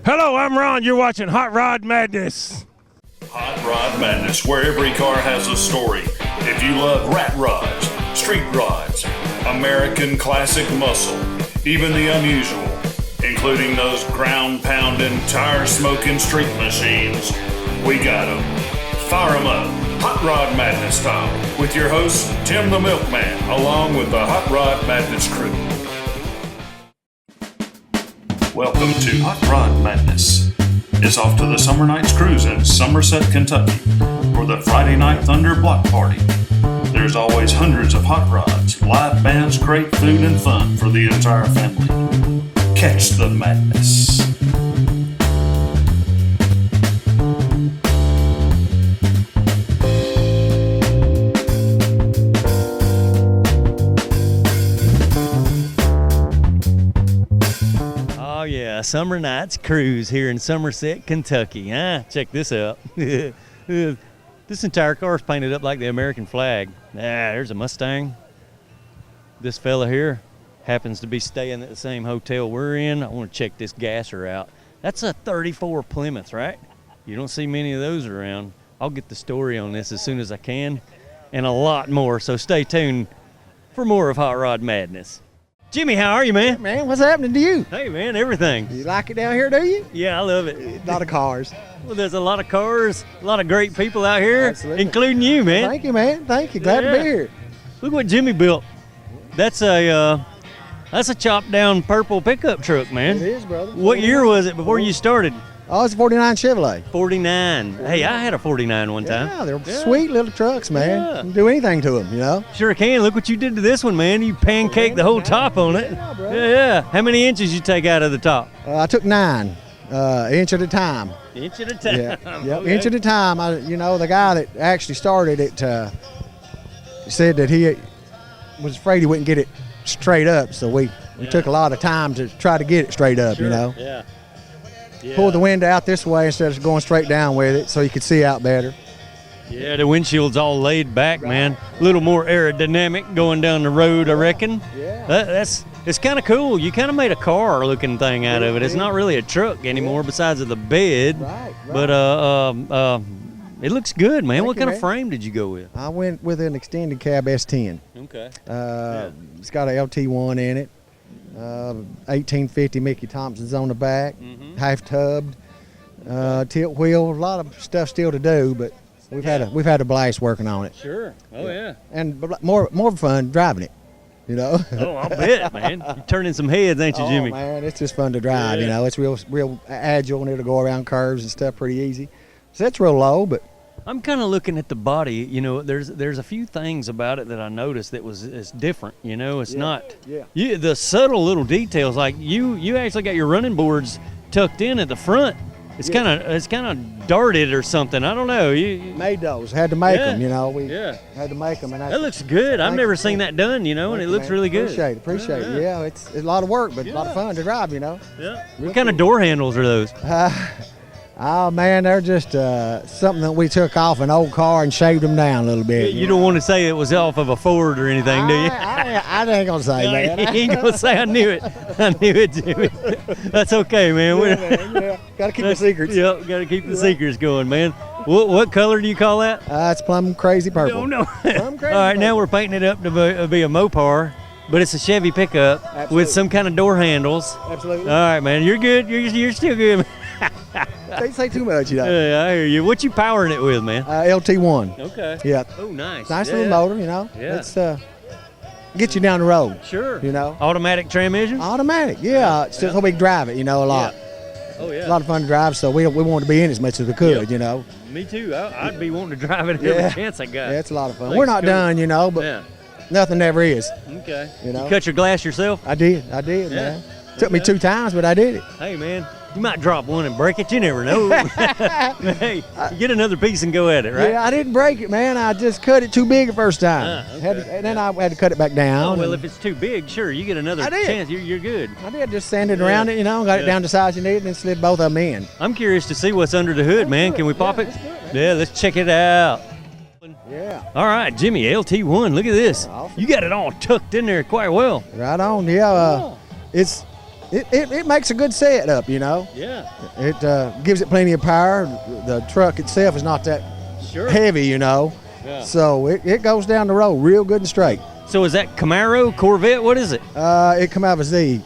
Hello, I'm Ron. You're watching Hot Rod Madness. Hot Rod Madness, where every car has a story. If you love rat rods, street rods, American classic muscle, even the unusual, including those ground-pounding, tire-smoking street machines, we got them. Fire them up, Hot Rod Madness style, with your host, Tim the Milkman, along with the Hot Rod Madness crew. Welcome to Hot Rod Madness. It's off to the Somernites cruise in Somerset, Kentucky for the Friday Night Thunder Block Party. There's always hundreds of hot rods, live bands, great food, and fun for the entire family. Catch the madness. Oh yeah, Somernites cruise here in Somerset, Kentucky. Check this out. This entire car is painted up like the American flag. There's a Mustang. This fella here happens to be staying at the same hotel we're in. I want to check this gasser out. That's a 34 Plymouth, right? You don't see many of those around. I'll get the story on this as soon as I can, and a lot more, so stay tuned for more of Hot Rod Madness. Jimmy, how are you, man? Hey, man, what's happening to you? Hey, man, everything. You like it down here, do you? Yeah, I love it. A lot of cars. Well, there's a lot of cars, a lot of great people out here, Absolutely. including you, man. Thank you, man. Thank you. Glad to be here. Look what Jimmy built. That's a chopped down purple pickup truck, man. It is, brother. What year was it before you started? Oh, it's a 49 Chevrolet. 49. Hey, I had a 49 one time. Yeah, they're sweet little trucks, man. Yeah. You can do anything to them, you know? Sure can. Look what you did to this one, man. You pancaked the whole top on it. Yeah, bro. Yeah. How many inches you take out of the top? I took 9, inch at a time. Inch at a time. Yeah, yep, Okay. inch at a time. The guy that actually started it said that he was afraid he wouldn't get it straight up, so we took a lot of time to try to get it straight up, Sure. you know? Yeah. Pulled the window out this way instead of going straight down with it so you could see out better. Yeah, the windshield's all laid back, man. A little more aerodynamic going down the road, I reckon. Yeah. It's kind of cool. You kind of made a car-looking thing out of it. It's not really a truck anymore, besides of the bed. Right. But it looks good, man. Thank What you, kind man. of frame did you go with? I went with an extended cab S10. Okay. It's got a LT1 in it. 1850 Mickey Thompson's on the back, half tubbed, tilt wheel. A lot of stuff still to do, but we've had a blast working on it. Sure. Oh yeah. And more fun driving it, you know. Oh, I'll bet, man. You're turning some heads, ain't you, Jimmy? Oh man, it's just fun to drive. Yeah. You know, it's real agile and it'll go around curves and stuff pretty easy. So it's real low, but I'm kind of looking at the body. You know, there's a few things about it that I noticed that is different. You know, it's not. Yeah. The subtle little details, like you actually got your running boards tucked in at the front. It's kind of darted or something. I don't know. You made those. Had to make Yeah. them. You know, we Yeah. had to make them. And That looks good. I've Thank never you. seen that done, you know, and it looks really good. Appreciate it. Yeah, it's a lot of work, but a lot of fun to drive, you know. Yeah. What kind of door handles are those? Oh man, they're just something that we took off an old car and shaved them down a little bit. You don't want to say it was off of a Ford or anything, do you? I ain't gonna say, man. You ain't gonna say I knew it. I knew it, Jimmy. That's okay, man. Yeah, gotta keep the secrets. Yep, gotta keep the secrets going, man. What color do you call that? It's plum crazy purple. No. Plum crazy All right, now purple. we're painting it up to be a Mopar, but it's a Chevy pickup Absolutely. with some kind of door handles. Absolutely. All right, man, you're good. You're still good. Don't say too much, you know. Yeah, I hear you. What you powering it with, man? LT1. Okay. Yeah. Oh, nice. Nice Yeah. little motor, you know. Yeah. It's get you down the road. Sure. You know. Automatic transmission? Automatic. Yeah. It's just so we can drive it, you know, a lot. Oh, yeah. A lot of fun to drive, so we wanted to be in as much as we could, Yep. you know. Me too. I'd be wanting to drive it every Yeah. chance I got. Yeah, it's a lot of fun. Thanks, We're not Coach. done, you know, but Yeah. nothing ever is. Okay. You know? cut your glass yourself? I did, Yeah. man. Took me Okay. 2 times, but I did it. Hey, man, you might drop one and break it. You never know. Hey, you get another piece and go at it, right? Yeah, I didn't break it, man. I just cut it too big the first time. Okay. And then I had to cut it back down. Oh, well, and if it's too big, sure, you get another I did. chance. You're good. I did just sanded around it, you know, got it down to the size you need, and then slid both of them in. I'm curious to see what's under the hood, man. Can we pop it? Yeah, let's check it out. Yeah. All right, Jimmy, LT1, look at this. Awesome. You got it all tucked in there quite well. Right on. Yeah. It's it makes a good setup, you know. Yeah. It gives it plenty of power. The truck itself is not that heavy, you know. Yeah. So it goes down the road real good and straight. So is that Camaro, Corvette? What is it? It come out of a Z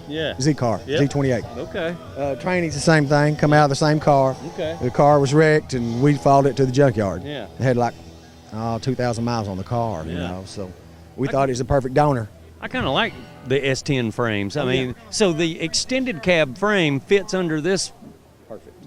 car, Yep. Z28. Okay. Training's the same thing, come out of the same car. Okay. The car was wrecked and we followed it to the junkyard. Yeah. It had like 2,000 miles on the car, you Yeah. know, so we thought it was a perfect donor. I kind of like the S10 frames. I mean, so the extended cab frame fits under this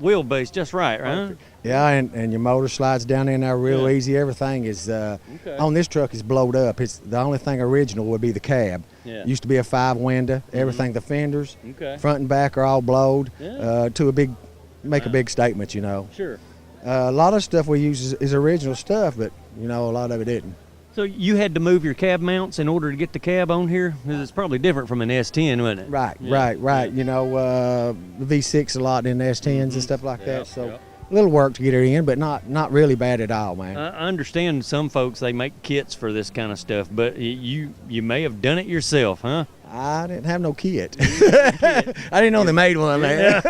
wheelbase just right, right? Yeah, and your motor slides down in there real Yeah. easy. Everything is on this truck is blowed up. It's the only thing original would be the cab. Yeah. Used to be a 5-window. Everything, the fenders, Okay. front and back are all blowed Yeah. to make a big statement, you know. Sure. A lot of stuff we use is original stuff, but you know a lot of it didn't. So you had to move your cab mounts in order to get the cab on here? 'Cause it's probably different from an S10, wasn't it? Right, Yeah. right. You know, the V6 a lot in the S10s and stuff like Yeah, that. So yeah. a little work to get her in, but not really bad at all, man. I understand some folks, they make kits for this kind of stuff, but you may have done it yourself, huh? I didn't have no kit. I didn't know they made one, man.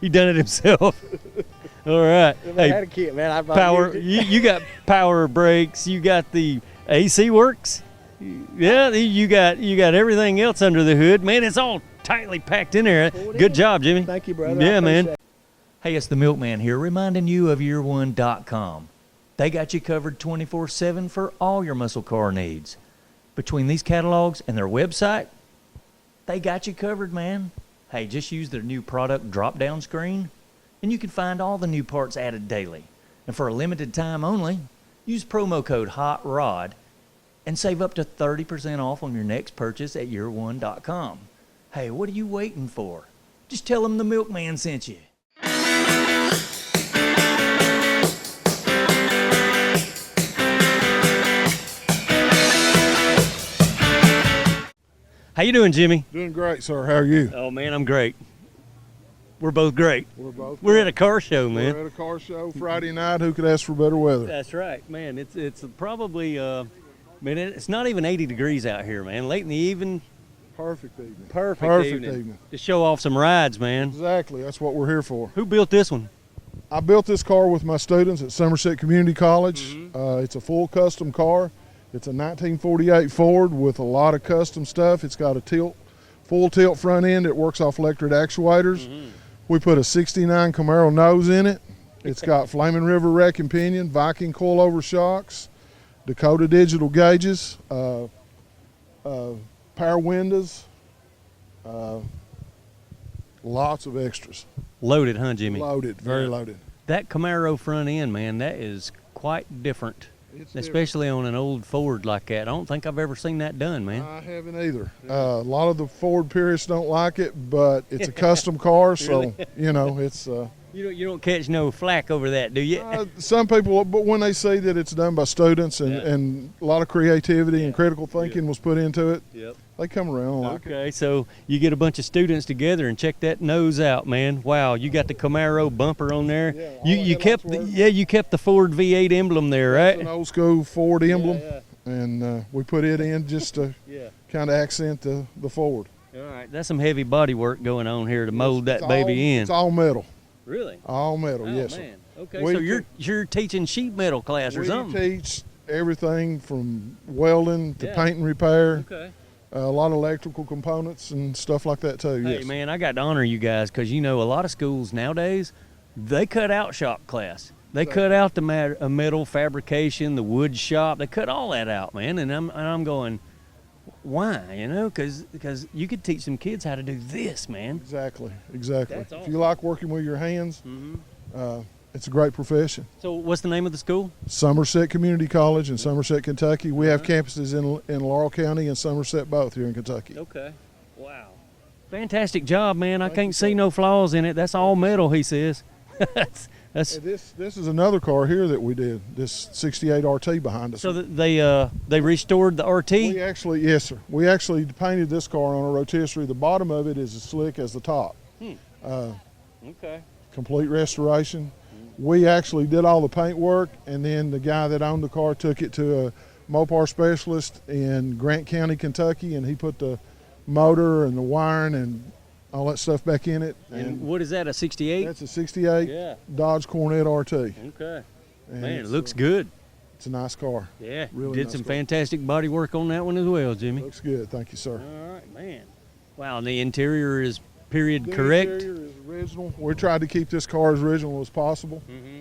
He done it himself. All right. If I had a kit, man, I'd Power. You got power brakes. You got the AC works. Yeah, you got everything else under the hood, man. It's all tightly packed in there. Good job, Jimmy. Thank you, brother. Yeah, I man. appreciate it. Hey, it's the Milkman here, reminding you of year1.com. They got you covered 24/7 for all your muscle car needs. Between these catalogs and their website, they got you covered, man. Hey, just use their new product drop-down screen, and you can find all the new parts added daily. And for a limited time only, use promo code HOTROD and save up to 30% off on your next purchase at year1.com. Hey, what are you waiting for? Just tell them the Milkman sent you. How you doing, Jimmy? Doing great, sir. How are you? Oh, man, I'm great. We're both great. We're at a car show, man. We're at a car show Friday night. Who could ask for better weather? That's right, man. It's probably, man, it's not even 80 degrees out here, man. Late in the evening. Perfect evening. Perfect evening. To show off some rides, man. Exactly. That's what we're here for. Who built this one? I built this car with my students at Somerset Community College. It's a full custom car. It's a 1948 Ford with a lot of custom stuff. It's got a full tilt front end. It works off electric actuators. We put a 69 Camaro nose in it. It's got Flaming River wrecking pinion, Viking coilover shocks, Dakota digital gauges, power windows, lots of extras. Loaded, huh, Jimmy? Loaded, very loaded. That Camaro front end, man, that is quite different. Especially on an old Ford like that. I don't think I've ever seen that done, man. I haven't either. A lot of the Ford purists don't like it, but it's a custom car, so you know it's. You don't catch no flack over that, do you? Some people, but when they say that it's done by students and a lot of creativity and critical thinking was put into it, they come around and like it. Okay, so you get a bunch of students together and check that nose out, man. Wow, you got the Camaro bumper on there. You kept you kept the Ford V8 emblem there, right? It's an old school Ford emblem, and we put it in just to kind of accent the Ford. All right, that's some heavy body work going on here to mold that baby in. It's all metal. Really? All metal, Oh, yes. Man. Okay, We so you're teaching sheet metal class or We something? teach everything from welding to Yeah. paint and repair. Okay. A lot of electrical components and stuff like that too. Hey, yes. man, I got to honor you guys because, you know, a lot of schools nowadays, they cut out shop class. They cut out the metal fabrication, the wood shop. They cut all that out, man. And I'm going, why? You know, because you could teach some kids how to do this, man. Exactly. That's If you like working with your hands, it's a great profession. So what's the name of the school? Somerset Community College in Somerset, Kentucky. We have campuses in Laurel County and Somerset both here in Kentucky. Okay. Wow. Fantastic job, man. I can't see no flaws in it. That's all metal, he says. that's This is another car here that we did. This '68 RT behind us. So they restored the RT? Yes, sir. We actually painted this car on a rotisserie. The bottom of it is as slick as the top. Okay. Complete restoration. We actually did all the paint work, and then the guy that owned the car took it to a Mopar specialist in Grant County, Kentucky, and he put the motor and the wiring and all that stuff back in it. And what is that, a 68? That's a 68 Yeah. Dodge Cornet RT. Okay. And Man, it looks good. It's a nice car. Yeah, Really did nice some car. fantastic body work on that one as well, Jimmy. Looks good. Thank you, sir. All right, man. Wow, and the interior is period The correct? interior is original. We tried to keep this car as original as possible. Mm-hmm.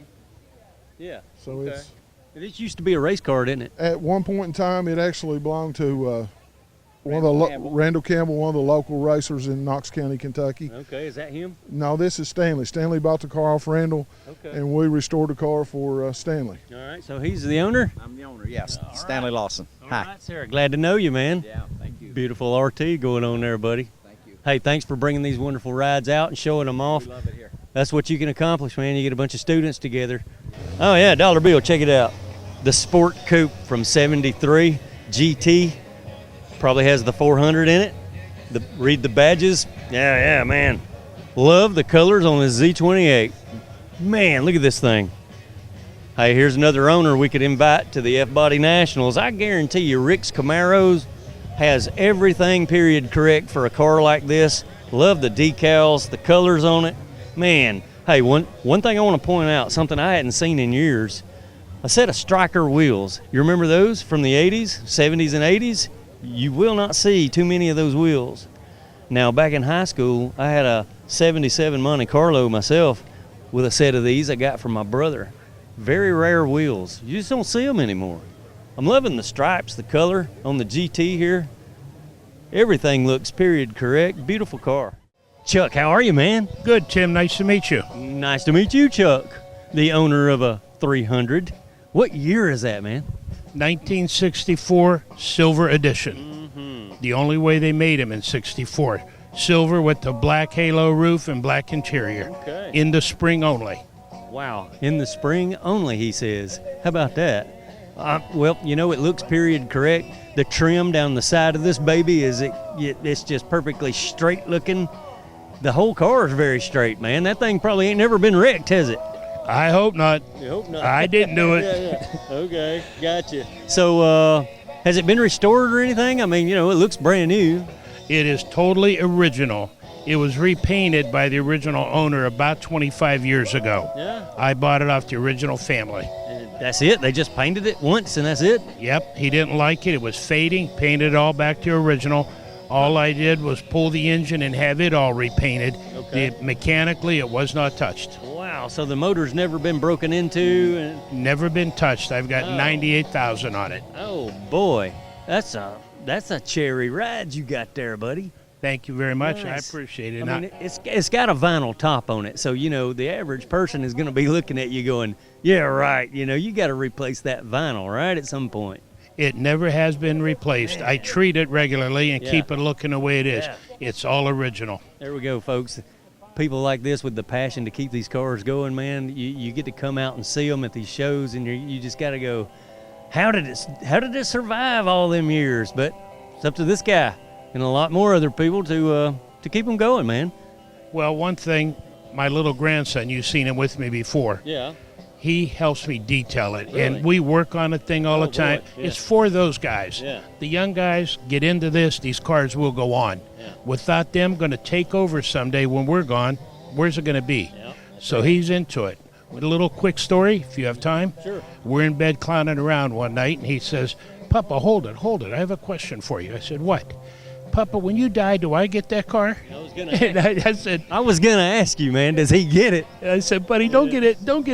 Yeah. So Okay. This used to be a race car, didn't it? at one point in time, it actually belonged to Randall Campbell, one of the local racers in Knox County, Kentucky. Okay, is that him? No, this is Stanley. Stanley bought the car off Randall, Okay. and we restored the car for Stanley. All right, so he's the owner? I'm the owner, yes. Stanley Lawson. All Hi. right, Sarah, glad to know you, man. Yeah, thank you. Beautiful RT going on there, buddy. Thank you. Hey, thanks for bringing these wonderful rides out and showing them off. We love it here. That's what you can accomplish, man. You get a bunch of students together. Oh, yeah, dollar bill. Check it out. The Sport Coupe from 73 GT. Probably has the 400 in it. Read the badges. Yeah, man. Love the colors on the Z28. Man, look at this thing. Hey, here's another owner we could invite to the F-Body Nationals. I guarantee you Rick's Camaros has everything period correct for a car like this. Love the decals, the colors on it. Man, hey, one thing I want to point out, something I hadn't seen in years, a set of striker wheels. You remember those from the 80s, 70s, and 80s? You will not see too many of those wheels. Now, back in high school, I had a 77 Monte Carlo myself with a set of these I got from my brother. Very rare wheels. You just don't see them anymore. I'm loving the stripes, the color on the GT here. Everything looks period correct. Beautiful car. Chuck, how are you, man? Good, Tim. Nice to meet you. Nice to meet you, Chuck, the owner of a 300. What year is that, man? 1964 Silver Edition. The only way they made them in 64. Silver with the black halo roof and black interior. Okay. In the spring only. Wow, in the spring only, he says. How about that? Well, you know, it looks period correct. The trim down the side of this baby it's just perfectly straight looking. The whole car is very straight, man. That thing probably ain't never been wrecked, has it? I hope not. You hope not. I didn't do it. Yeah. Okay, gotcha. So, has it been restored or anything? I mean, you know, it looks brand new. It is totally original. It was repainted by the original owner about 25 years ago. Yeah. I bought it off the original family. That's it? They just painted it once and that's it? Yep, he didn't like it. It was fading, painted it all back to original. All I did was pull the engine and have it all repainted. Okay. Mechanically, it was not touched. Wow, so the motor's never been broken into? Never been touched. I've got 98,000 on it. Oh, boy. That's a cherry ride you got there, buddy. Thank you very much. Nice. I appreciate it. I mean, it's got a vinyl top on it, so, you know, the average person is going to be looking at you going, yeah, right, you know, you got to replace that vinyl, right, at some point. It never has been replaced. I treat it regularly and Yeah. keep it looking the way it is. Yeah. It's all original. There we go, folks. People like this with the passion to keep these cars going, man, you get to come out and see them at these shows, and you just got to go, how did it survive all them years? But it's up to this guy and a lot more other people to keep them going, man. Well, one thing, my little grandson, you've seen him with me before. Yeah. He helps me detail it, Really? and we work on the thing all Oh, the time. boy, yeah. It's for those guys. Yeah. The young guys get into this, these cars will go on. Yeah. Without them going to take over someday when we're gone, where's it going to be? Yeah. So he's into it. With a little quick story, if you have time. Sure. We're in bed clowning around one night, and he says, Papa, hold it. I have a question for you. I said, what? Papa, when you die, do I get that car? And I said, I was gonna ask you, man, does he get it? I said, buddy, don't get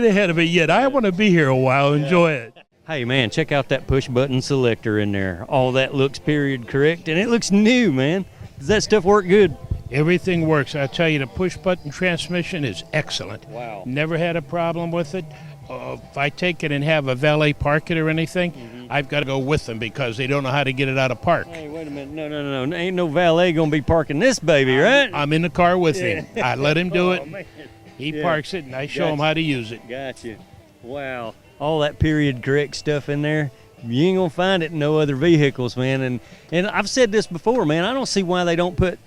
ahead of it yet. I want to be here a while, enjoy it. Hey, man, check out that push button selector in there. All that looks period correct, and it looks new, man. Does that stuff work good? Everything works. I tell you, the push button transmission is excellent. Wow. Never had a problem with it. If I take it and have a valet park it or anything, I've got to go with them because they don't know how to get it out of park. Hey, wait a minute. No. Ain't no valet gonna be parking this baby, right? I'm in the car with him. I let him do it. man. He Yeah. parks it, and I show him how to use it. Gotcha. Wow. All that period correct stuff in there. You ain't gonna find it in no other vehicles, man. And I've said this before, man. I don't see why they don't put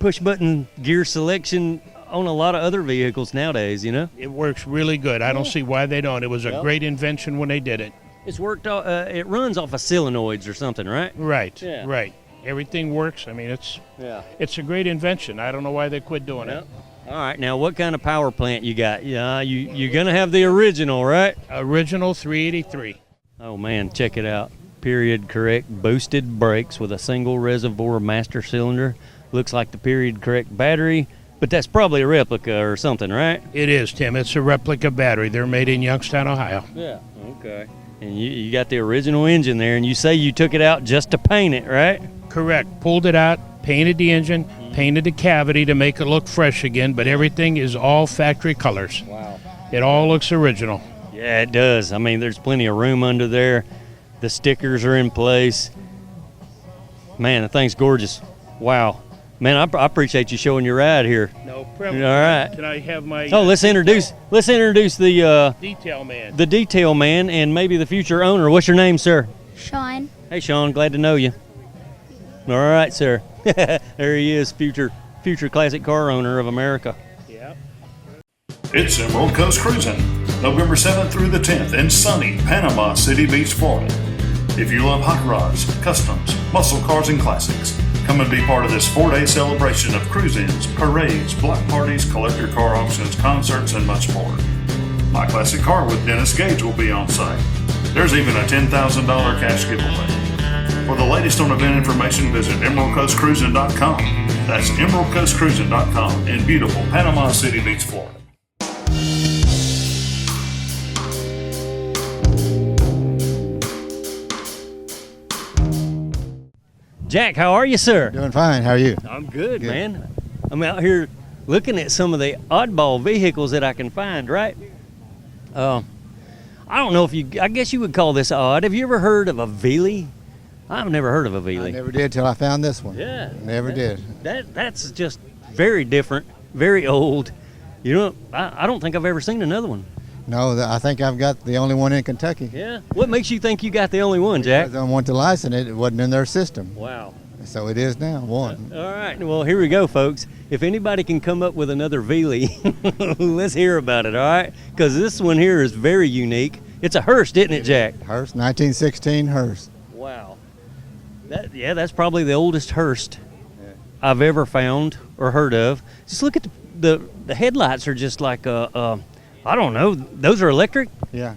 push button gear selection on a lot of other vehicles nowadays, you know? It works really good. I don't see why they don't. It was a great invention when they did it. It's worked, it runs off of solenoids or something, right? Right, Yeah. right. Everything works. I mean, it's a great invention. I don't know why they quit doing it. All right, now what kind of power plant you got? Yeah, you're gonna have the original, right? Original 383. Oh man, check it out. Period correct boosted brakes with a single reservoir master cylinder. Looks like the period correct battery, but that's probably a replica or something, right? It is, Tim. It's a replica battery. They're made in Youngstown, Ohio. Yeah. Okay. And you got the original engine there, and you say you took it out just to paint it, right? Correct. Pulled it out, painted the engine, painted the cavity to make it look fresh again, but everything is all factory colors. Wow. It all looks original. Yeah, it does. I mean, there's plenty of room under there. The stickers are in place. Man, the thing's gorgeous. Wow. Man, I appreciate you showing your ride here. No problem. All right. Can I have my Oh, let's introduce the detail man? the detail man and maybe the future owner. What's your name, sir? Sean. Hey, Sean. Glad to know you. All right, sir. There he is, future classic car owner of America. Yeah. It's Emerald Coast Cruising, November 7th through the 10th in sunny Panama City Beach, Florida. If you love hot rods, customs, muscle cars, and classics, come and be part of this 4-day celebration of cruise-ins, parades, block parties, collector car auctions, concerts, and much more. My Classic Car with Dennis Gage will be on site. There's even a $10,000 cash giveaway. For the latest on event information, visit EmeraldCoastCruising.com. That's EmeraldCoastCruising.com in beautiful Panama City Beach, Florida. Jack, how are you, sir? Doing fine. How are you? I'm good, man. I'm out here looking at some of the oddball vehicles that I can find, right? I don't know I guess you would call this odd. Have you ever heard of a Veely? I've never heard of a Veely. I never did till I found this one. Yeah. Never did. That's just very different, very old. You know, I don't think I've ever seen another one. No, I think I've got the only one in Kentucky. Yeah. What makes you think you got the only one, Jack? I don't want to license it. It wasn't in their system. Wow. So it is now, one. All right. Well, here we go, folks. If anybody can come up with another Veely, let's hear about it, all right? Because this one here is very unique. It's a Hearst, isn't it, Jack? Hearst, 1916 Hearst. Wow. That's probably the oldest Hearst I've ever found or heard of. Just look at the headlights are just like I don't know. Those are electric? Yeah.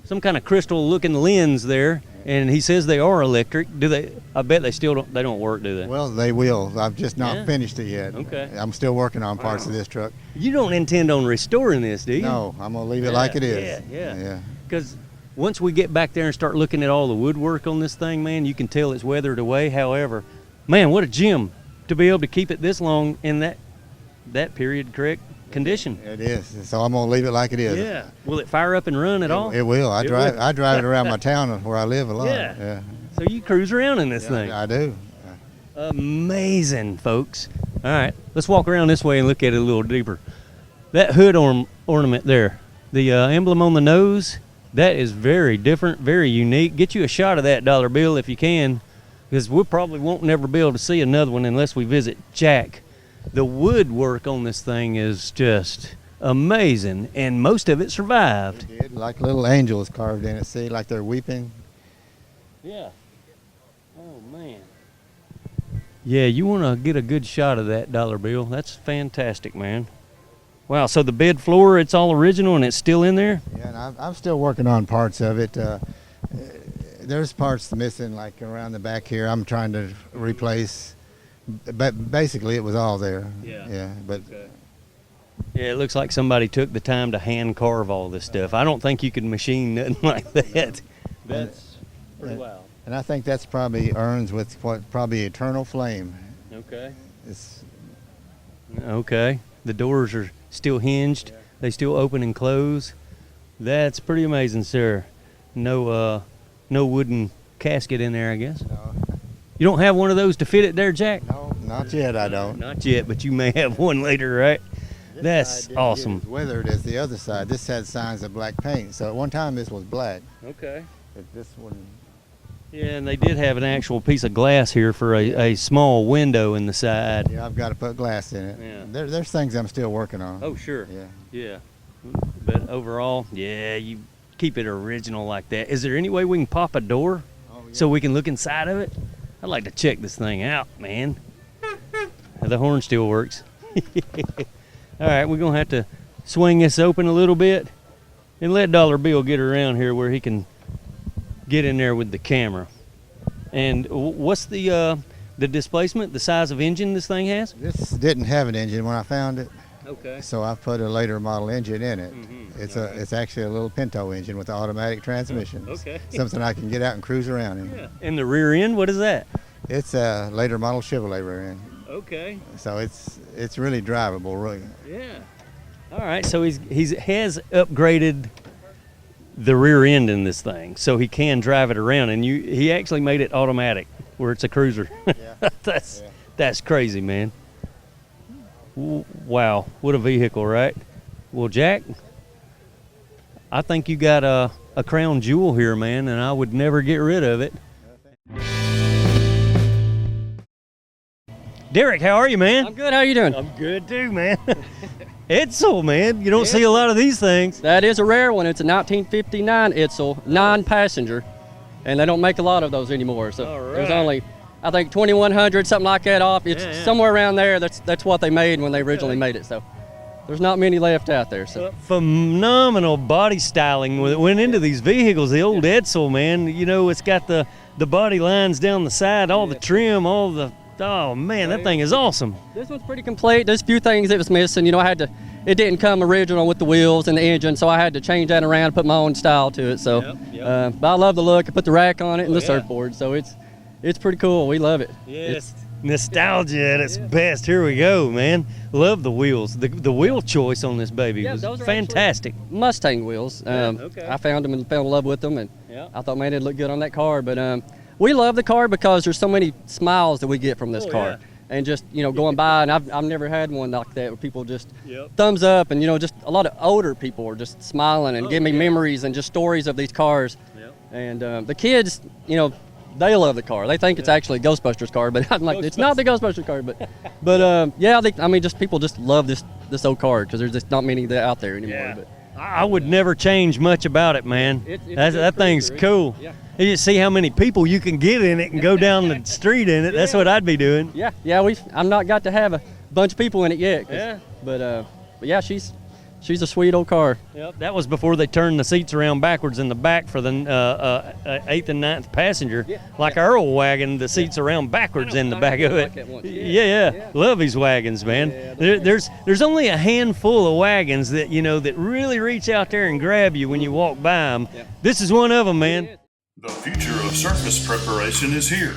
Some kind of crystal-looking lens there, and he says they are electric. Do they? I bet they still don't. They don't work, do they? Well, they will. I've just not finished it yet. Okay. I'm still working on parts of this truck. You don't intend on restoring this, do you? No, I'm gonna leave it like it is. Yeah. Because once we get back there and start looking at all the woodwork on this thing, man, you can tell it's weathered away. However, man, what a gem to be able to keep it this long in that period correct condition. It is. So I'm gonna leave it like it is. Yeah. Will it fire up and run at all? It will. I drive it around my town where I live a lot. Yeah. So you cruise around in this thing. I do. Amazing, folks. All right, let's walk around this way and look at it a little deeper. That hood ornament there, the emblem on the nose, that is very different, very unique. Get you a shot of that dollar bill if you can, because we probably won't never be able to see another one unless we visit Jack. The woodwork on this thing is just amazing, and most of it survived. It did, like little angels carved in it. See, like they're weeping. Yeah. Oh, man. Yeah, you want to get a good shot of that dollar bill. That's fantastic, man. Wow, so the bed floor, it's all original and it's still in there? Yeah, and I'm still working on parts of it. There's parts missing, like around the back here. I'm trying to replace. But basically, it was all there. Yeah. But. Okay. Yeah, it looks like somebody took the time to hand carve all this stuff. I don't think you could machine nothing like that. That's pretty wild. And I think that's probably urns with what probably eternal flame. Okay. It's. Okay. The doors are still hinged. Yeah. They still open and close. That's pretty amazing, sir. No wooden casket in there, I guess. No. You don't have one of those to fit it there, Jack? No, not yet. I don't. Not yet, but you may have one later, right? That's awesome. It's weathered as the other side. This had signs of black paint. So at one time this was black. Okay. But this one. Yeah, and they did have an actual piece of glass here for a small window in the side. Yeah, I've got to put glass in it. Yeah. There's things I'm still working on. Oh, sure. Yeah. Yeah. But overall, yeah, you keep it original like that. Is there any way we can pop a door so we can look inside of it? I'd like to check this thing out, man. The horn still works. All right, we're going to have to swing this open a little bit and let Dollar Bill get around here where he can get in there with the camera. And what's the displacement, the size of engine this thing has? This didn't have an engine when I found it, Okay. so I put a later model engine in it. It's actually a little Pinto engine with an automatic transmission. Okay. Something I can get out and cruise around in. Yeah. And the rear end, what is that? It's a later model Chevrolet rear end. Okay. So it's really drivable, really. Yeah. All right, so he has upgraded the rear end in this thing, so he can drive it around, and he actually made it automatic, where it's a cruiser. Yeah. That's crazy, man. Wow, what a vehicle, right? Well, Jack, I think you got a crown jewel here, man, and I would never get rid of it. Derek, how are you, man? I'm good. How you doing? I'm good too, man. Edsel, man. You don't see a lot of these things. That is a rare one. It's a 1959 Edsel, 9-passenger, and they don't make a lot of those anymore. So there's only, I think, 2,100, something like that off. It's somewhere around there. That's what they made when they originally made it. So there's not many left out there. So phenomenal body styling that went into these vehicles. The old Edsel, man. You know, it's got the body lines down the side, all the trim, all the. Oh man, that thing is awesome. This one's pretty complete. There's a few things that was missing. You know, it didn't come original with the wheels and the engine, so I had to change that around and put my own style to it. So, but I love the look. I put the rack on it and the surfboard, so it's pretty cool. We love it. Yes. Nostalgia at its best. Here we go, man. Love the wheels. The wheel choice on this baby was fantastic. Mustang wheels. I found them and fell in love with them, and I thought, man, it'd look good on that car. But we love the car because there's so many smiles that we get from this car. And just, you know, going by, and I've never had one like that where people just thumbs up, and, you know, just a lot of older people are just smiling and giving me memories and just stories of these cars. And the kids, you know, they love the car. They think it's actually a Ghostbusters car, but I'm like, it's not the Ghostbusters car. But yeah, I mean, just people just love this old car because there's just not many that out there anymore. But I would never change much about it, man. That thing's cool. You just see how many people you can get in it and go down the street in it. That's what I'd be doing. I've not got to have a bunch of people in it yet. But yeah, she's a sweet old car. That was before they turned the seats around backwards in the back for the 8th and 9th passenger. Like our old wagon, the seats around backwards in the back of it. Love these wagons, man. There's only a handful of wagons that, you know, that really reach out there and grab you when you walk by them. This is one of them, man. The future of surface preparation is here.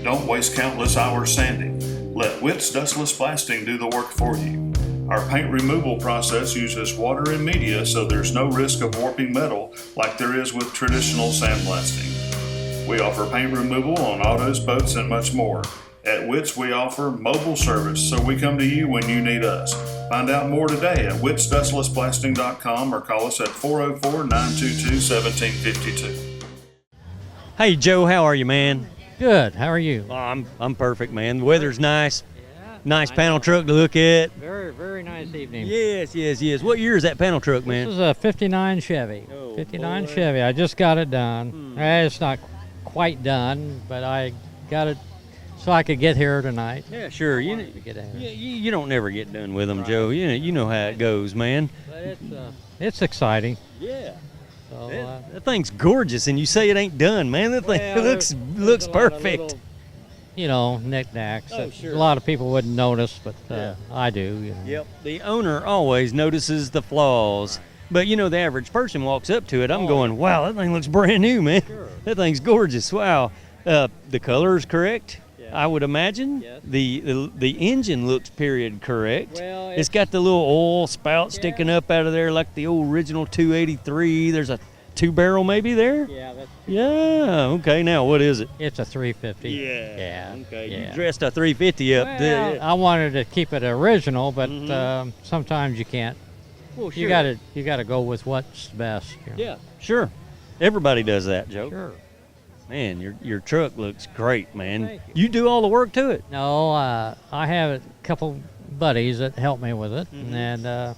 Don't waste countless hours sanding. Let Witt's Dustless Blasting do the work for you. Our paint removal process uses water and media, so there's no risk of warping metal like there is with traditional sandblasting. We offer paint removal on autos, boats, and much more. At Witt's, we offer mobile service, so we come to you when you need us. Find out more today at wittsdustlessblasting.com or call us at 404-922-1752. Hey, Joe, how are you, man? Good. How are you? Oh, I'm perfect, man. The weather's nice. Nice panel truck to look at. Very, very nice evening. Yes. What year is that panel truck, man? This is a 59 Chevy. 59 Chevy. I just got it done. It's not quite done, but I got it so I could get here tonight. Yeah, sure. You don't never get done with them, Joe. You know how it goes, man. But it's exciting. Yeah. So, that thing's gorgeous, and you say it ain't done, man. That thing looks perfect. Knickknacks. Sure. A lot of people wouldn't notice, but I do. Yep. The owner always notices the flaws. But, the average person walks up to it. I'm going, wow, that thing looks brand new, man. Sure. That thing's gorgeous. Wow. The color is correct, I would imagine. Yes. The engine looks period correct. Well, it's got the little oil spout sticking up out of there like the old original 283. There's a 2-barrel maybe there? Yeah, okay. Now, what is it? It's a 350. Yeah. Okay. Yeah. You dressed a 350 up there. I wanted to keep it original, but sometimes you can't. Well, sure. You gotta go with what's best. Yeah, sure. Everybody does that, Joe. Sure. Man, your truck looks great, man. You do all the work to it? No, I have a couple buddies that help me with it, and in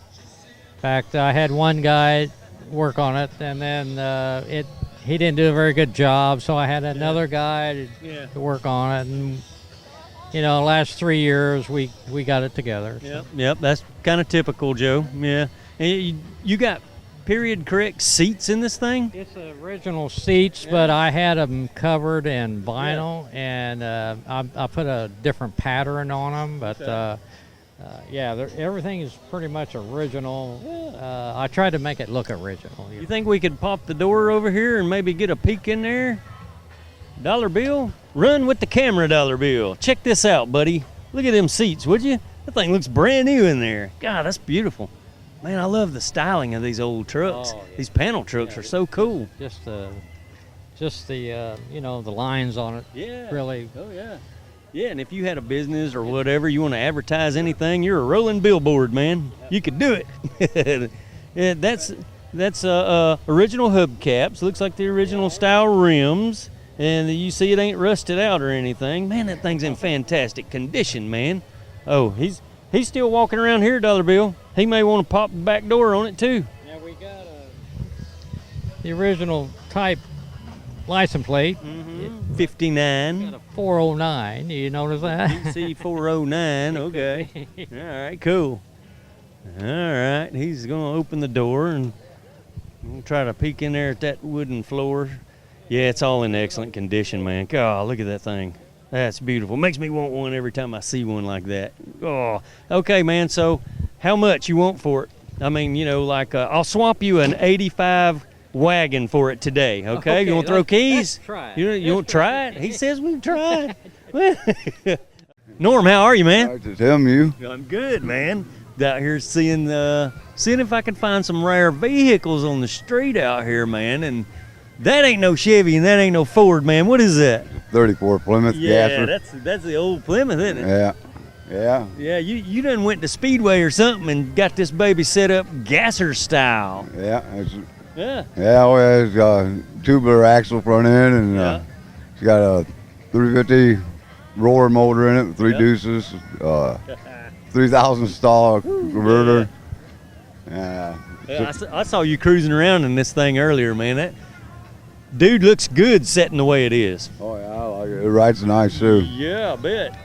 fact, I had one guy work on it, and then he didn't do a very good job, so I had another guy to work on it. And last 3 years we got it together. So. Yep. That's kind of typical, Joe. Yeah. And you got period correct seats in this thing? It's the original seats, but I had them covered in vinyl, and I put a different pattern on them. But everything is pretty much original. I tried to make it look original. You think we could pop the door over here and maybe get a peek in there? Dollar Bill? Run with the camera, Dollar Bill. Check this out, buddy. Look at them seats, would you? That thing looks brand new in there. God, that's beautiful. Man, I love the styling of these old trucks. Oh, yeah. These panel trucks are so cool. Just the the lines on it. Yeah. Really. Oh yeah. Yeah, and if you had a business or whatever, you want to advertise anything, you're a rolling billboard, man. You could do it. Yeah, that's original hubcaps. Looks like the original style rims, and you see it ain't rusted out or anything. Man, that thing's in fantastic condition, man. Oh, he's still walking around here, Dollar Bill. He may want to pop the back door on it too. Yeah, we got the original type license plate. 59. Got a 409. You notice that? PC 409. Okay. All right, cool. All right, he's going to open the door and we'll try to peek in there at that wooden floor. Yeah, it's all in excellent condition, man. God, look at that thing. That's beautiful. Makes me want one every time I see one like that. Oh, okay, man. So, how much you want for it? I mean, I'll swap you an '85 wagon for it today. Okay, you want to throw keys? Let's try it. You want to try it? He says we can try it. Norm, how are you, man? To tell you. I'm good, man. Out here seeing if I can find some rare vehicles on the street out here, man. And that ain't no Chevy and that ain't no Ford, man. What is that? 34 Plymouth Yeah, gasser. that's the old Plymouth, isn't it? Yeah. Yeah. Yeah, you done went to Speedway or something and got this baby set up gasser style. Yeah. Yeah. Yeah, well, it's got a tubular axle front end, and it's got a 350 roller motor in it with three deuces, 3,000 stall converter. Yeah, I saw you cruising around in this thing earlier, man. That dude looks good setting the way it is. Oh, yeah, I like it. It rides nice, too. Yeah, I bet.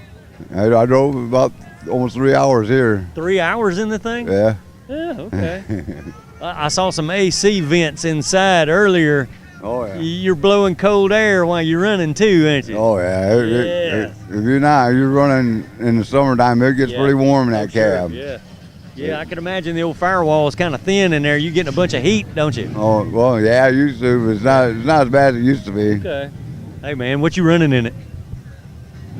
I drove about almost 3 hours here. 3 hours in the thing? Yeah. Yeah, okay. I saw some AC vents inside earlier. Oh, yeah. You're blowing cold air while you're running, too, ain't you? Oh, yeah. If you're running in the summertime, it gets pretty warm in that cab. Sure. Yeah, I can imagine the old firewall is kind of thin in there. You're getting a bunch of heat, don't you? Oh, well, yeah, I used to, but it's not as bad as it used to be. Okay. Hey, man, what you running in it?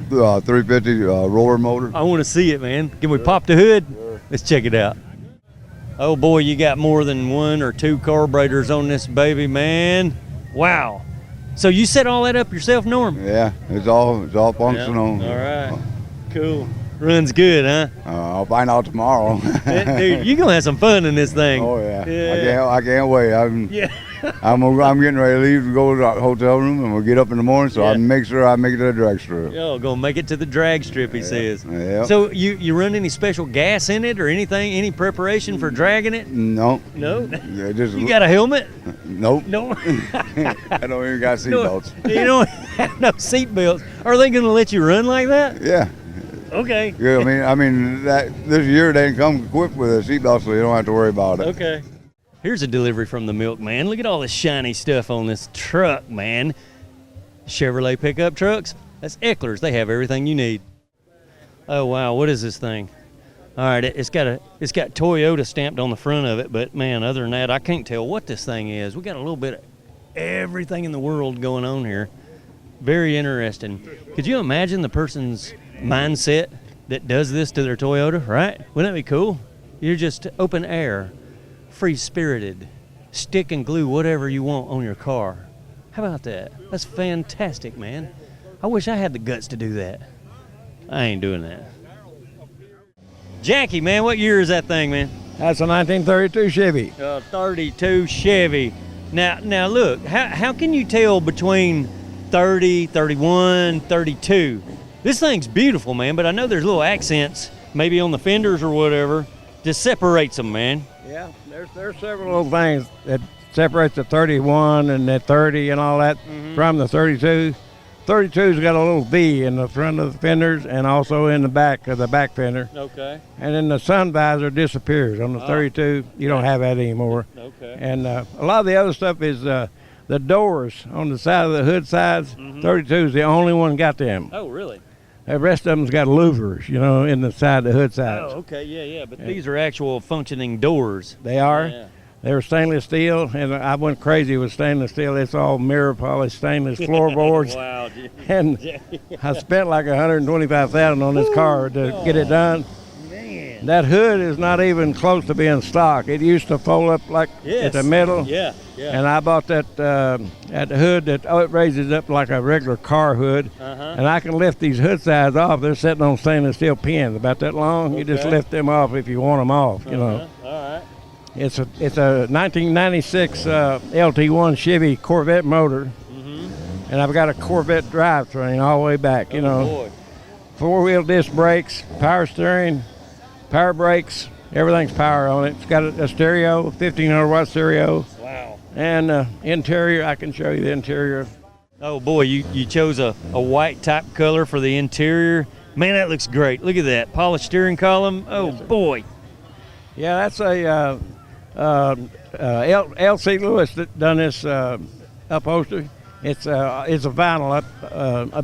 350 roller motor. I want to see it, man. Can we pop the hood? Sure. Let's check it out. Oh, boy, you got more than one or two carburetors on this baby, man. Wow. So you set all that up yourself, Norm? Yeah, it's all functional. All right. Cool. Runs good, huh? I'll find out tomorrow. Dude, you're going to have some fun in this thing. Oh, yeah. I can't wait. I'm getting ready to leave to go to the hotel room, and we'll get up in the morning, so I make sure I make it to the drag strip. Oh, going to make it to the drag strip, he says. Yeah. So you run any special gas in it or anything, any preparation for dragging it? No. No? Yeah, You got a helmet? Nope. No. I don't even got seatbelts. You don't have no seatbelts. Are they going to let you run like that? Yeah. Okay. Yeah, I mean that this year they didn't come equipped with a seatbelt, so you don't have to worry about it. Okay. Here's a delivery from the Milkman. Look at all this shiny stuff on this truck, man. Chevrolet pickup trucks. That's Eckler's. They have everything you need. Oh wow, what is this thing? All right, it's got Toyota stamped on the front of it, but man, other than that, I can't tell what this thing is. We got a little bit of everything in the world going on here. Very interesting. Could you imagine the person's mindset that does this to their Toyota, right? Wouldn't that be cool? You're just open air, free-spirited, stick and glue whatever you want on your car. How about that? That's fantastic, man. I wish I had the guts to do that. I ain't doing that. Jackie, man, what year is that thing, man? That's a 1932 Chevy. 32 Chevy. Now look, how can you tell between 30, 31, 32? This thing's beautiful, man, but I know there's little accents, maybe on the fenders or whatever, just separates them, man. Yeah, Yeah, there's several little things that separate the 31 and the 30 and all that from the 32. 32's got a little V in the front of the fenders and also in the back of the back fender. Okay. And then the sun visor disappears. On the 32, you don't have that anymore. Okay. And a lot of the other stuff is the doors on the side of the hood sides. 32 is the only one got them. Oh, really? The rest of them's got louvers, you know, in the side of the hood sides. Oh, okay, yeah. But these are actual functioning doors. They are. Yeah. They were stainless steel, and I went crazy with stainless steel. It's all mirror polished stainless floorboards. Wow. And I spent like $125,000 on this car to get it done. Man. That hood is not even close to being stock. It used to fold up like at the middle. Yeah. And I bought that at the hood that it raises up like a regular car hood. And I can lift these hood sides off. They're sitting on stainless steel pins about that long. You just lift them off if you want them off, you know. All right. It's a 1996 LT1 Chevy Corvette motor, and I've got a Corvette drivetrain all the way back. You know, Boy. 4-wheel disc brakes, power steering, power brakes, everything's power on it. It's got a stereo, 1500 watt stereo. Wow. And interior, I can show you the interior. Oh boy, you chose a white type color for the interior. Man, that looks great. Look at that polished steering column. Oh boy. Yeah, that's a L.C. Lewis that done this upholstery. It's a vinyl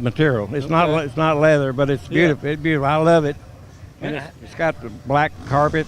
material. It's not leather, but it's beautiful. It's beautiful. I love it. And it's got the black carpet,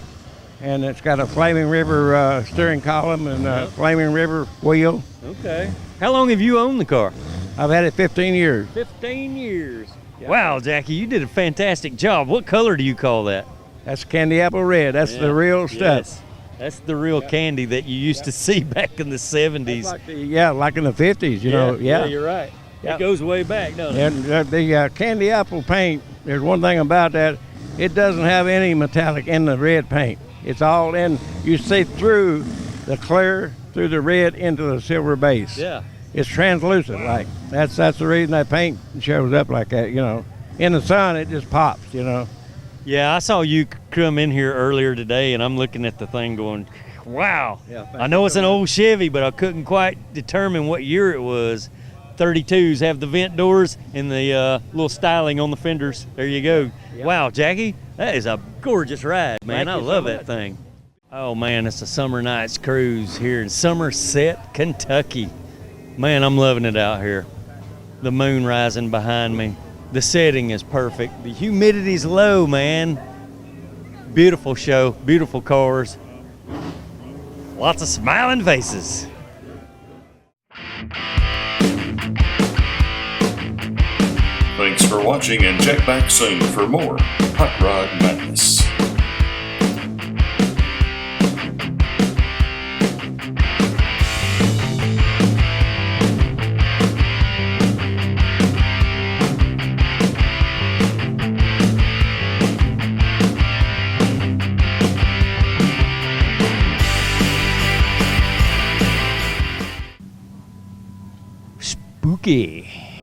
and it's got a Flaming River steering column and a Flaming River wheel. Okay. How long have you owned the car? I've had it 15 years. 15 years. Yeah. Wow, Jackie, you did a fantastic job. What color do you call that? That's candy apple red. That's the real stuff. Yes. That's the real candy that you used to see back in the 70s. Like in the 50s, you know. Yeah, you're right. Yeah. It goes way back, doesn't it? And the candy apple paint, there's one thing about that, it doesn't have any metallic in the red paint. It's all in, you see through the clear, through the red into the silver base. Yeah. It's translucent, like. That's the reason that paint shows up like that, you know. In the sun, it just pops, you know. Yeah, I saw you come in here earlier today, and I'm looking at the thing going, wow. Yeah, I know it's an old Chevy, but I couldn't quite determine what year it was. 32s have the vent doors and the little styling on the fenders. There you go. Yeah. Wow, Jackie, that is a gorgeous ride, man. I love that thing. Oh, man, it's a Somernites cruise here in Somerset, Kentucky. Man, I'm loving it out here. The moon rising behind me. The setting is perfect. The humidity's low, man. Beautiful show, beautiful cars. Lots of smiling faces. Thanks for watching, and check back soon for more Hot Rod Madness. Spooky.